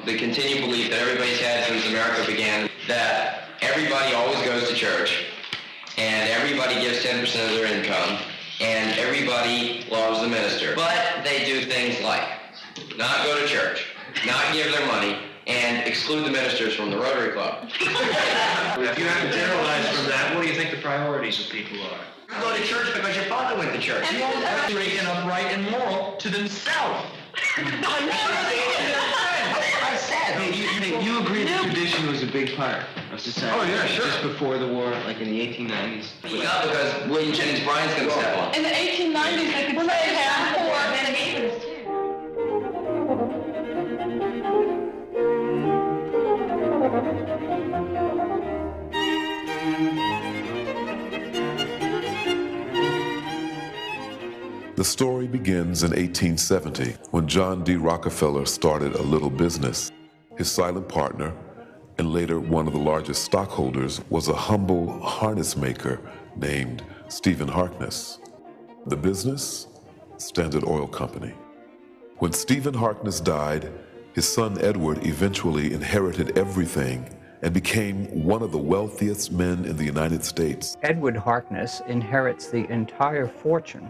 the continued belief that everybody's had since America began, that everybody always goes to church, and everybody gives 10% of their income, and everybody loves the minister. But they do things like not go to church, not give their money, and exclude the ministers from the Rotary Club. If you have to generalize from that, what do you think the priorities of people are? You go to church because your father went to church. You all have straight and upright and moral to themselves. I said. You agree that tradition was a big part of society? Oh, yeah, sure. Just before the war, like in the 1890s? Not because William Jennings Bryan's going to step on. In the 1890s, they could say half poor. The story begins in 1870 when John D. Rockefeller started a little business. His silent partner, and later one of the largest stockholders, was a humble harness maker named Stephen Harkness. The business? Standard Oil Company. When Stephen Harkness died, his son Edward eventually inherited everything and became one of the wealthiest men in the United States. Edward Harkness inherits the entire fortune,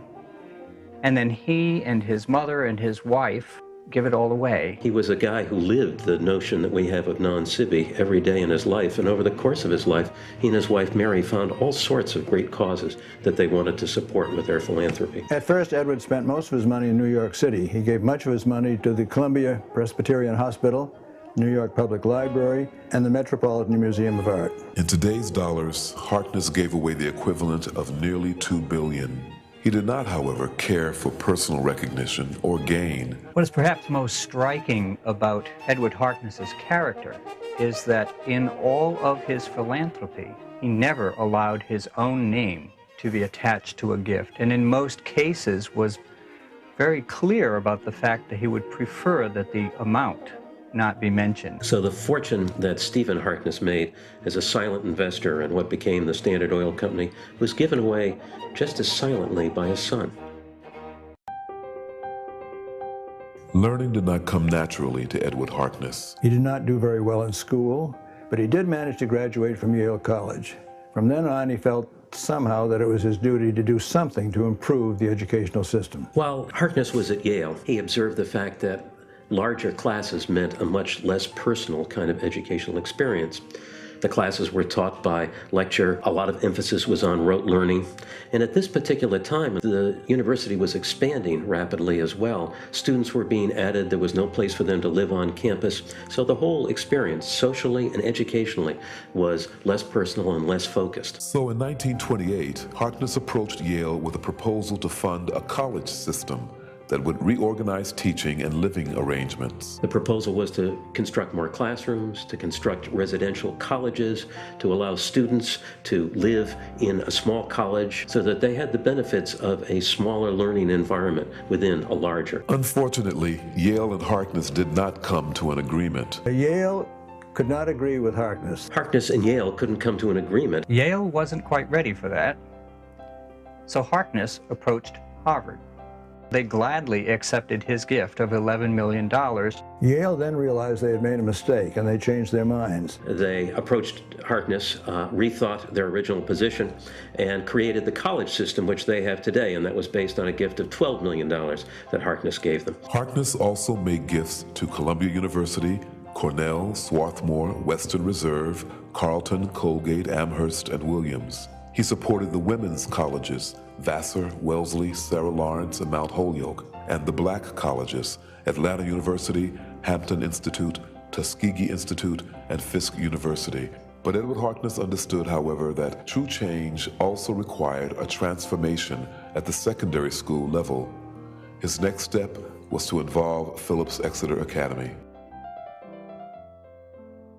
and then he and his mother and his wife give it all away. He was a guy who lived the notion that we have of non-civi every day in his life, and over the course of his life, he and his wife Mary found all sorts of great causes that they wanted to support with their philanthropy. At first, Edward spent most of his money in New York City. He gave much of his money to the Columbia Presbyterian Hospital, New York Public Library, and the Metropolitan Museum of Art. In today's dollars, Harkness gave away the equivalent of nearly $2 billion. He did not, however, care for personal recognition or gain. What is perhaps most striking about Edward Harkness's character is that in all of his philanthropy, he never allowed his own name to be attached to a gift, and in most cases was very clear about the fact that he would prefer that the amount not be mentioned. So the fortune that Stephen Harkness made as a silent investor in what became the Standard Oil Company was given away just as silently by his son. Learning did not come naturally to Edward Harkness. He did not do very well in school, but he did manage to graduate from Yale College. From then on, he felt somehow that it was his duty to do something to improve the educational system. While Harkness was at Yale, he observed the fact that larger classes meant a much less personal kind of educational experience. The classes were taught by lecture. A lot of emphasis was on rote learning. And at this particular time, the university was expanding rapidly as well. Students were being added. There was no place for them to live on campus. So the whole experience, socially and educationally, was less personal and less focused. So in 1928, Harkness approached Yale with a proposal to fund a college system that would reorganize teaching and living arrangements. The proposal was to construct more classrooms, to construct residential colleges, to allow students to live in a small college so that they had the benefits of a smaller learning environment within a larger. Unfortunately, Yale and Harkness did not come to an agreement. Yale could not agree with Harkness. Harkness and Yale couldn't come to an agreement. Yale wasn't quite ready for that, so Harkness approached Harvard. They gladly accepted his gift of $11 million. Yale then realized they had made a mistake, and they changed their minds. They approached Harkness, rethought their original position, and created the college system which they have today, and that was based on a gift of $12 million that Harkness gave them. Harkness also made gifts to Columbia University, Cornell, Swarthmore, Western Reserve, Carleton, Colgate, Amherst, and Williams. He supported the women's colleges, Vassar, Wellesley, Sarah Lawrence, and Mount Holyoke, and the black colleges, Atlanta University, Hampton Institute, Tuskegee Institute, and Fisk University. But Edward Harkness understood, however, that true change also required a transformation at the secondary school level. His next step was to involve Phillips Exeter Academy.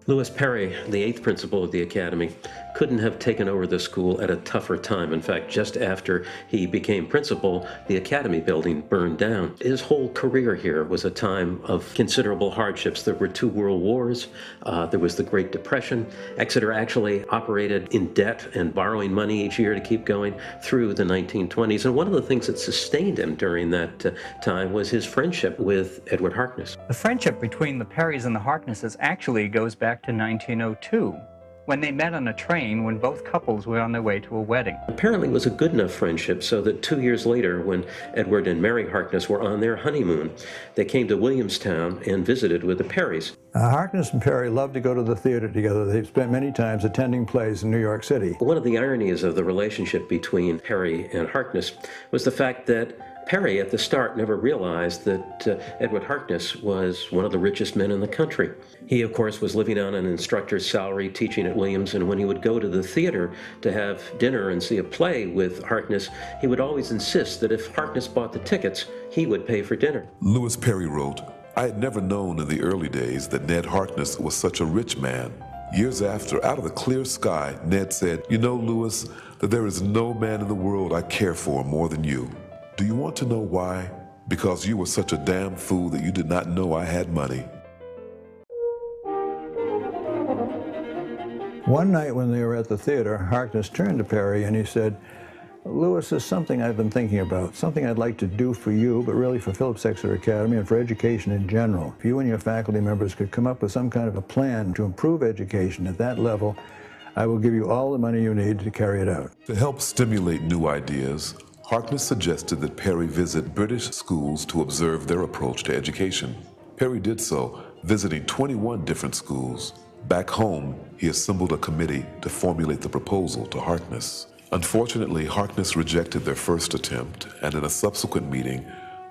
Lewis Perry, the 8th principal of the Academy, couldn't have taken over the school at a tougher time. In fact, just after he became principal, the Academy building burned down. His whole career here was a time of considerable hardships. There were 2 world wars. There was the Great Depression. Exeter actually operated in debt and borrowing money each year to keep going through the 1920s. And one of the things that sustained him during that time was his friendship with Edward Harkness. The friendship between the Perrys and the Harknesses actually goes back to 1902, when they met on a train when both couples were on their way to a wedding. Apparently it was a good enough friendship so that 2 years later, when Edward and Mary Harkness were on their honeymoon, they came to Williamstown and visited with the Perrys. Harkness and Perry loved to go to the theater together. They spent many times attending plays in New York City. One of the ironies of the relationship between Perry and Harkness was the fact that Perry, at the start, never realized that Edward Harkness was one of the richest men in the country. He, of course, was living on an instructor's salary, teaching at Williams, and when he would go to the theater to have dinner and see a play with Harkness, he would always insist that if Harkness bought the tickets, he would pay for dinner. Lewis Perry wrote, "I had never known in the early days that Ned Harkness was such a rich man. Years after, out of the clear sky, Ned said, 'You know, Lewis, that there is no man in the world I care for more than you. Do you want to know why? Because you were such a damn fool that you did not know I had money.'" One night when they were at the theater, Harkness turned to Perry and he said, "Lewis, there's something I've been thinking about, something I'd like to do for you, but really for Phillips Exeter Academy and for education in general. If you and your faculty members could come up with some kind of a plan to improve education at that level, I will give you all the money you need to carry it out." To help stimulate new ideas, Harkness suggested that Perry visit British schools to observe their approach to education. Perry did so, visiting 21 different schools. Back home, he assembled a committee to formulate the proposal to Harkness. Unfortunately, Harkness rejected their first attempt, and in a subsequent meeting,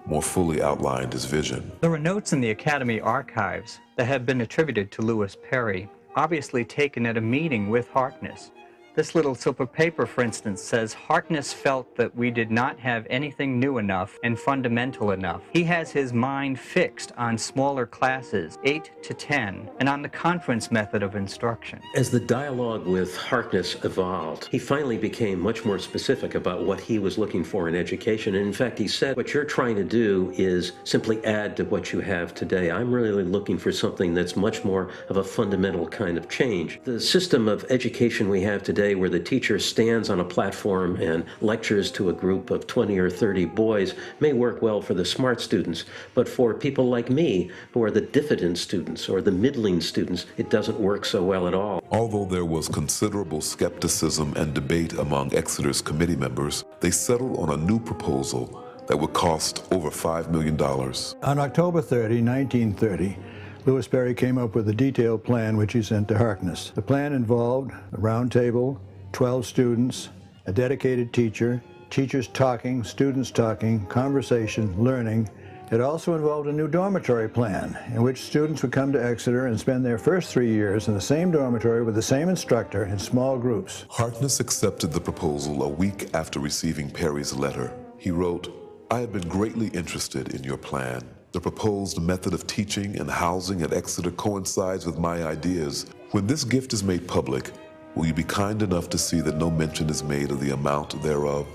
more fully outlined his vision. There are notes in the Academy archives that have been attributed to Lewis Perry, obviously taken at a meeting with Harkness. This little slip of paper, for instance, says, "Harkness felt that we did not have anything new enough and fundamental enough. He has his mind fixed on smaller classes, 8 to 10, and on the conference method of instruction." As the dialogue with Harkness evolved, he finally became much more specific about what he was looking for in education. And in fact, he said, "What you're trying to do is simply add to what you have today. I'm really looking for something that's much more of a fundamental kind of change." The system of education we have today, where the teacher stands on a platform and lectures to a group of 20 or 30 boys, may work well for the smart students, but for people like me, who are the diffident students or the middling students, it doesn't work so well at all. Although there was considerable skepticism and debate among Exeter's committee members, they settled on a new proposal that would cost over $5 million. On October 30, 1930, Lewis Perry came up with a detailed plan which he sent to Harkness. The plan involved a round table, 12 students, a dedicated teacher, teachers talking, students talking, conversation, learning. It also involved a new dormitory plan in which students would come to Exeter and spend their first 3 years in the same dormitory with the same instructor in small groups. Harkness accepted the proposal a week after receiving Perry's letter. He wrote, "I have been greatly interested in your plan. The proposed method of teaching and housing at Exeter coincides with my ideas. When this gift is made public, will you be kind enough to see that no mention is made of the amount thereof?"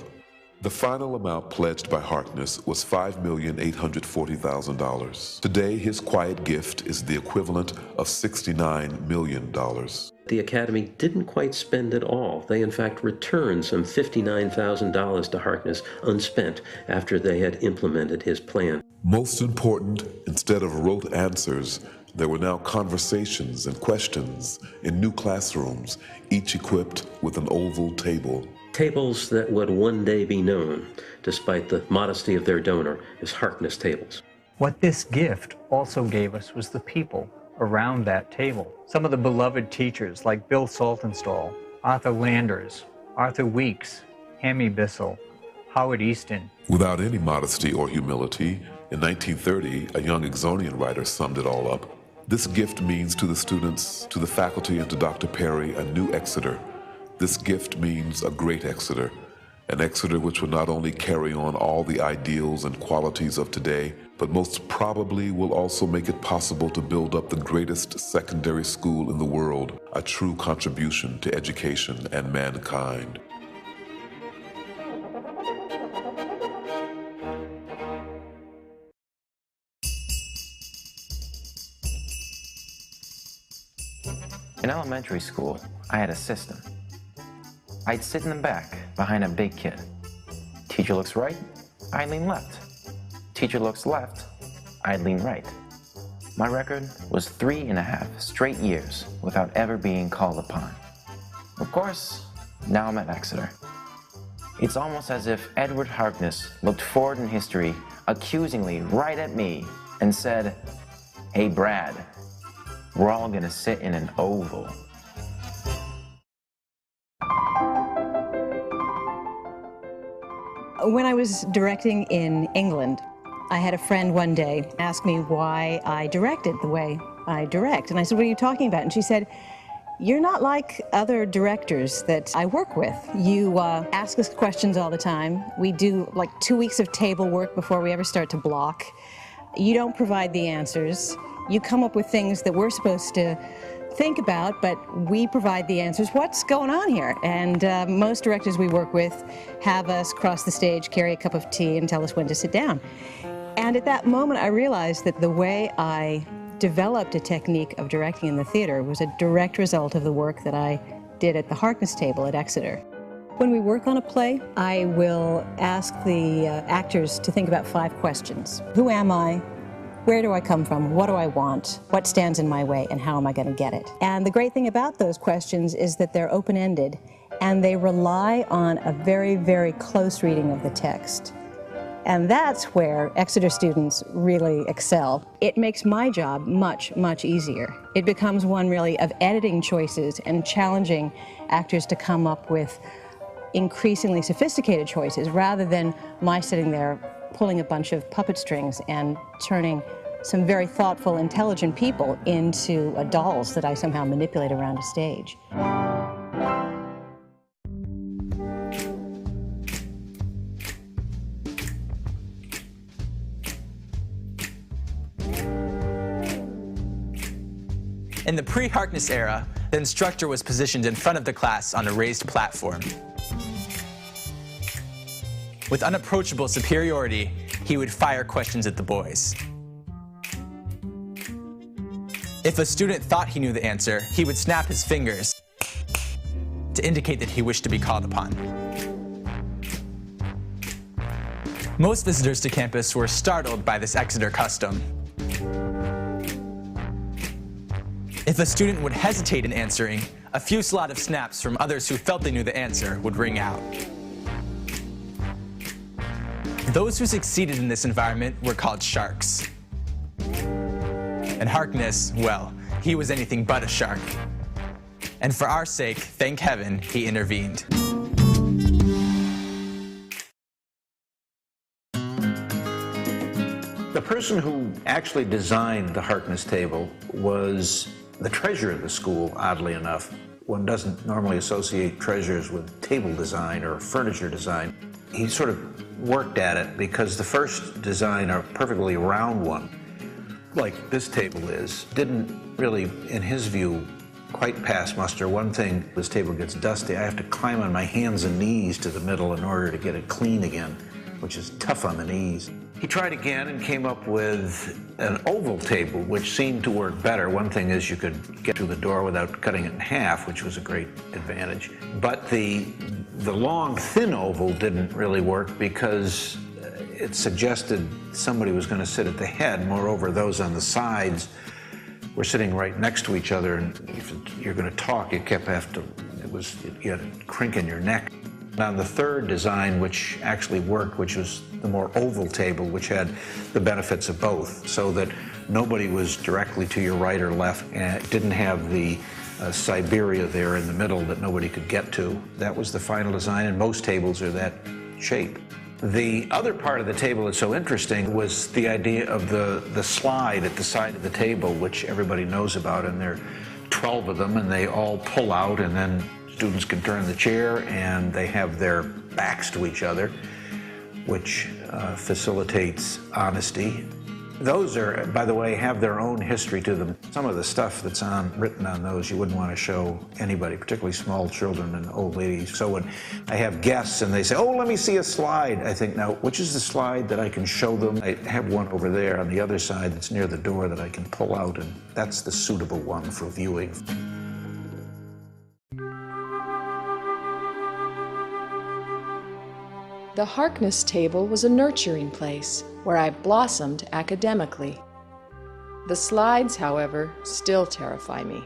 The final amount pledged by Harkness was $5,840,000. Today, his quiet gift is the equivalent of $69 million. The Academy didn't quite spend it all. They, in fact, returned some $59,000 to Harkness unspent after they had implemented his plan. Most important, instead of rote answers, there were now conversations and questions in new classrooms, each equipped with an oval table. Tables that would one day be known, despite the modesty of their donor, as Harkness tables. What this gift also gave us was the people around that table. Some of the beloved teachers like Bill Saltonstall, Arthur Landers, Arthur Weeks, Hammy Bissell, Howard Easton. Without any modesty or humility, in 1930, a young Exonian writer summed it all up. "This gift means to the students, to the faculty, and to Dr. Perry a new Exeter. This gift means a great Exeter, an Exeter which will not only carry on all the ideals and qualities of today, but most probably will also make it possible to build up the greatest secondary school in the world, a true contribution to education and mankind. In elementary school, I had a system. I'd sit in the back behind a big kid. Teacher looks right, I'd lean left. Teacher looks left, I'd lean right. My record was 3.5 straight years without ever being called upon. Of course, now I'm at Exeter. It's almost as if Edward Harkness looked forward in history accusingly right at me and said, "Hey Brad, we're all gonna sit in an oval." When I was directing in England, I had a friend one day ask me why I directed the way I direct. And I said, "What are you talking about?" And she said, "You're not like other directors that I work with. You ask us questions all the time. We do like 2 weeks of table work before we ever start to block. You don't provide the answers. You come up with things that we're supposed to think about, but we provide the answers. What's going on here?" And most directors we work with have us cross the stage, carry a cup of tea, and tell us when to sit down. And at that moment, I realized that the way I developed a technique of directing in the theater was a direct result of the work that I did at the Harkness table at Exeter. When we work on a play, I will ask the actors to think about 5 questions. Who am I? Where do I come from? What do I want? What stands in my way? And how am I going to get it? And the great thing about those questions is that they're open-ended and they rely on a very, very close reading of the text. And that's where Exeter students really excel. It makes my job much, much easier. It becomes one really of editing choices and challenging actors to come up with increasingly sophisticated choices rather than my sitting there pulling a bunch of puppet strings and turning some very thoughtful, intelligent people into dolls that I somehow manipulate around a stage. In the pre-Harkness era, the instructor was positioned in front of the class on a raised platform. With unapproachable superiority, he would fire questions at the boys. If a student thought he knew the answer, he would snap his fingers to indicate that he wished to be called upon. Most visitors to campus were startled by this Exeter custom. If a student would hesitate in answering, a fusillade of snaps from others who felt they knew the answer would ring out. Those who succeeded in this environment were called sharks. And Harkness, well, he was anything but a shark. And for our sake, thank heaven, he intervened. The person who actually designed the Harkness table was the treasurer of the school, oddly enough. One doesn't normally associate treasurers with table design or furniture design. He sort of worked at it because the first design, a perfectly round one, like this table is, didn't really, in his view, quite pass muster. One thing, this table gets dusty, I have to climb on my hands and knees to the middle in order to get it clean again, which is tough on the knees. He tried again and came up with an oval table, which seemed to work better. One thing is you could get through the door without cutting it in half, which was a great advantage. But the long, thin oval didn't really work because it suggested somebody was going to sit at the head. Moreover, those on the sides were sitting right next to each other, and if you're going to talk, you had a crink in your neck. On the third design, which actually worked, which was the more oval table, which had the benefits of both, so that nobody was directly to your right or left, and it didn't have the Siberia there in the middle that nobody could get to. That was the final design, and most tables are that shape. The other part of the table that's so interesting was the idea of the slide at the side of the table, which everybody knows about, and there are 12 of them, and they all pull out and then Students can turn the chair and they have their backs to each other, which facilitates honesty. Those are, by the way, have their own history to them. Some of the stuff that's written on those you wouldn't want to show anybody, particularly small children and old ladies. So when I have guests and they say, oh, let me see a slide, I think, now, which is the slide that I can show them? I have one over there on the other side that's near the door that I can pull out, and that's the suitable one for viewing. The Harkness table was a nurturing place where I blossomed academically. The slides, however, still terrify me.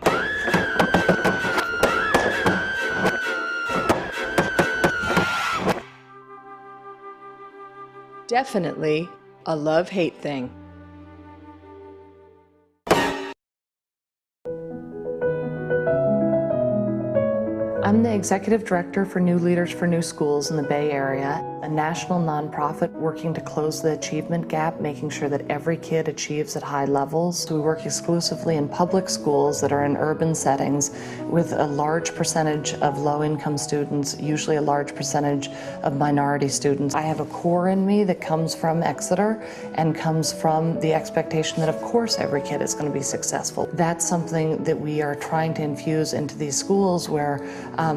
Definitely a love-hate thing. I'm the Executive Director for New Leaders for New Schools in the Bay Area, a national nonprofit working to close the achievement gap, making sure that every kid achieves at high levels. We work exclusively in public schools that are in urban settings with a large percentage of low-income students, usually a large percentage of minority students. I have a core in me that comes from Exeter and comes from the expectation that, of course, every kid is going to be successful. That's something that we are trying to infuse into these schools where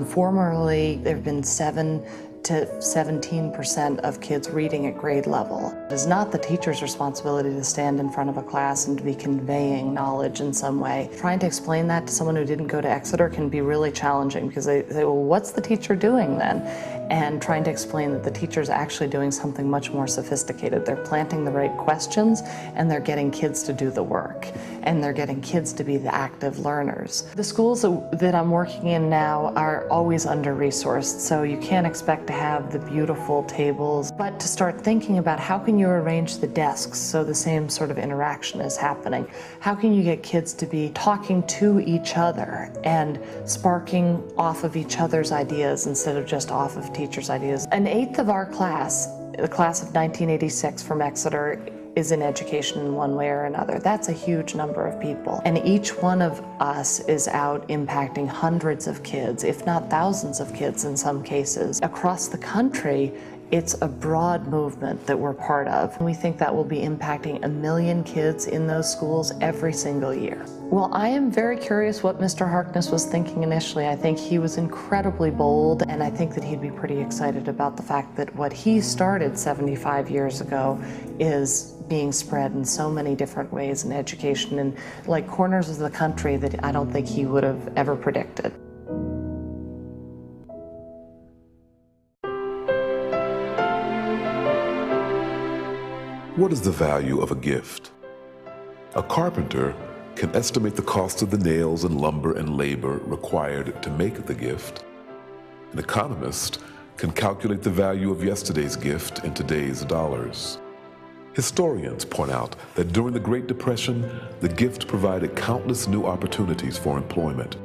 formerly there have been 7 to 17% of kids reading at grade level. It is not the teacher's responsibility to stand in front of a class and to be conveying knowledge in some way. Trying to explain that to someone who didn't go to Exeter can be really challenging because they say, well, what's the teacher doing then? And trying to explain that the teacher's actually doing something much more sophisticated. They're planting the right questions and they're getting kids to do the work. And they're getting kids to be the active learners. The schools that I'm working in now are always under-resourced, so you can't expect to have the beautiful tables, but to start thinking about how can you arrange the desks so the same sort of interaction is happening? How can you get kids to be talking to each other and sparking off of each other's ideas instead of just off of teachers' ideas? An eighth of our class, the class of 1986 from Exeter, is in education in one way or another. That's a huge number of people. And each one of us is out impacting hundreds of kids, if not thousands of kids in some cases. Across the country, it's a broad movement that we're part of. And we think that will be impacting 1 million kids in those schools every single year. Well, I am very curious what Mr. Harkness was thinking initially. I think he was incredibly bold, and I think that he'd be pretty excited about the fact that what he started 75 years ago is being spread in so many different ways in education and like corners of the country that I don't think he would have ever predicted. What is the value of a gift? A carpenter can estimate the cost of the nails and lumber and labor required to make the gift. An economist can calculate the value of yesterday's gift in today's dollars. Historians point out that during the Great Depression, the gift provided countless new opportunities for employment.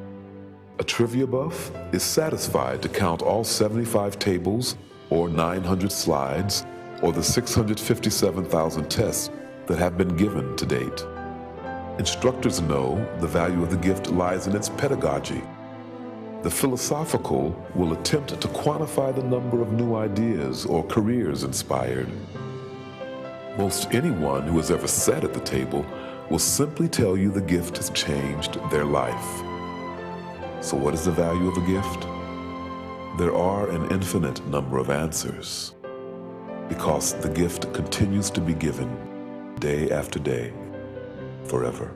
A trivia buff is satisfied to count all 75 tables, or 900 slides, or the 657,000 tests that have been given to date. Instructors know the value of the gift lies in its pedagogy. The philosophical will attempt to quantify the number of new ideas or careers inspired. Most anyone who has ever sat at the table will simply tell you the gift has changed their life. So what is the value of a gift? There are an infinite number of answers, because the gift continues to be given day after day, forever.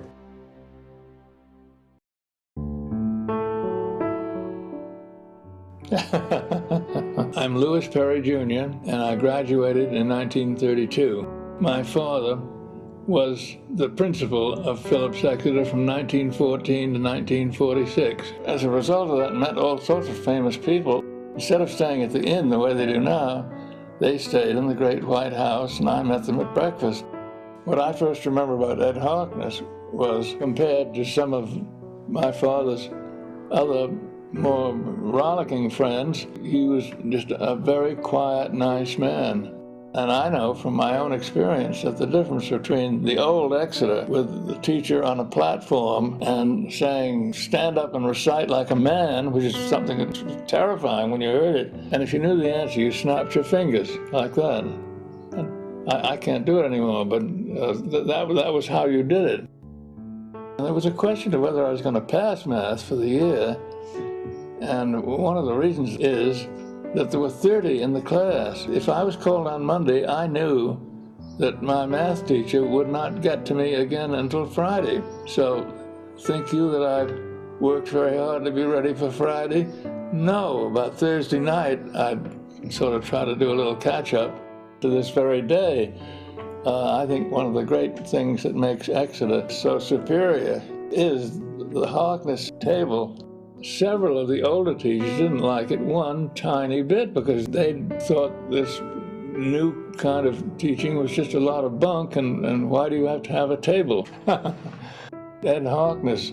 I'm Lewis Perry Jr., and I graduated in 1932. My father was the principal of Phillips Exeter from 1914 to 1946. As a result of that, I met all sorts of famous people. Instead of staying at the inn the way they do now, they stayed in the Great White House, and I met them at breakfast. What I first remember about Ed Harkness was, compared to some of my father's other more rollicking friends, he was just a very quiet, nice man. And I know from my own experience that the difference between the old Exeter with the teacher on a platform and saying, stand up and recite like a man, which is something that's terrifying when you heard it. And if you knew the answer, you snapped your fingers like that. And I can't do it anymore, but that was how you did it. And there was a question of whether I was going to pass math for the year. And one of the reasons is that there were 30 in the class. If I was called on Monday, I knew that my math teacher would not get to me again until Friday. So, think you that I worked very hard to be ready for Friday? No, about Thursday night, I'd sort of try to do a little catch-up to this very day. I think one of the great things that makes Exeter so superior is the Harkness table. Several of the older teachers didn't like it one tiny bit because they thought this new kind of teaching was just a lot of bunk, and why do you have to have a table? Ed Harkness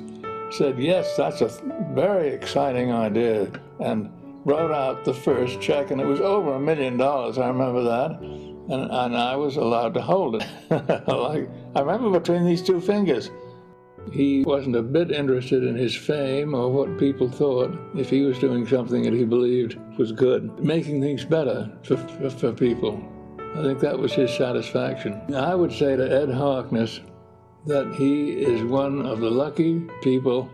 said, yes, that's a very exciting idea, and wrote out the first check, and it was over $1 million, I remember that, and I was allowed to hold it. I remember between these two fingers. He wasn't a bit interested in his fame or what people thought if he was doing something that he believed was good, making things better for people. I think that was his satisfaction. I would say to Ed Harkness that he is one of the lucky people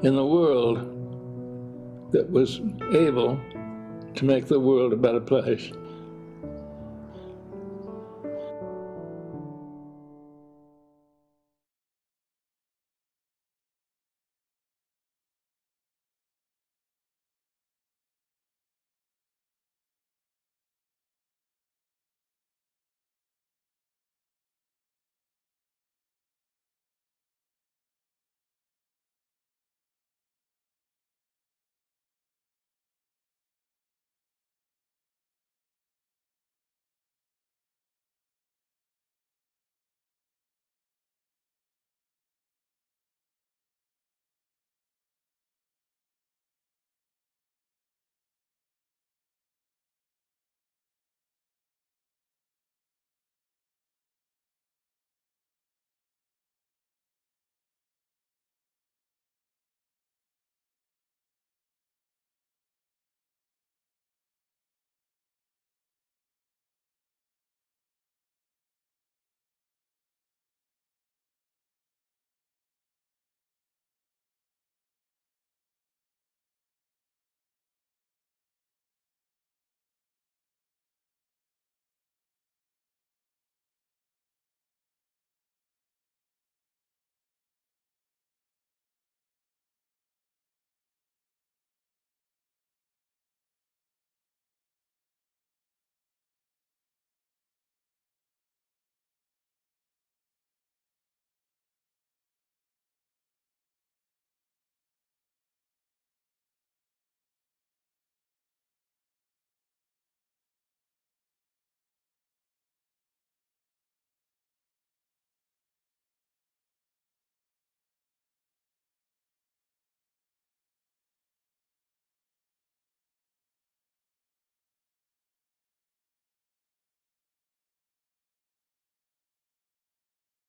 in the world that was able to make the world a better place.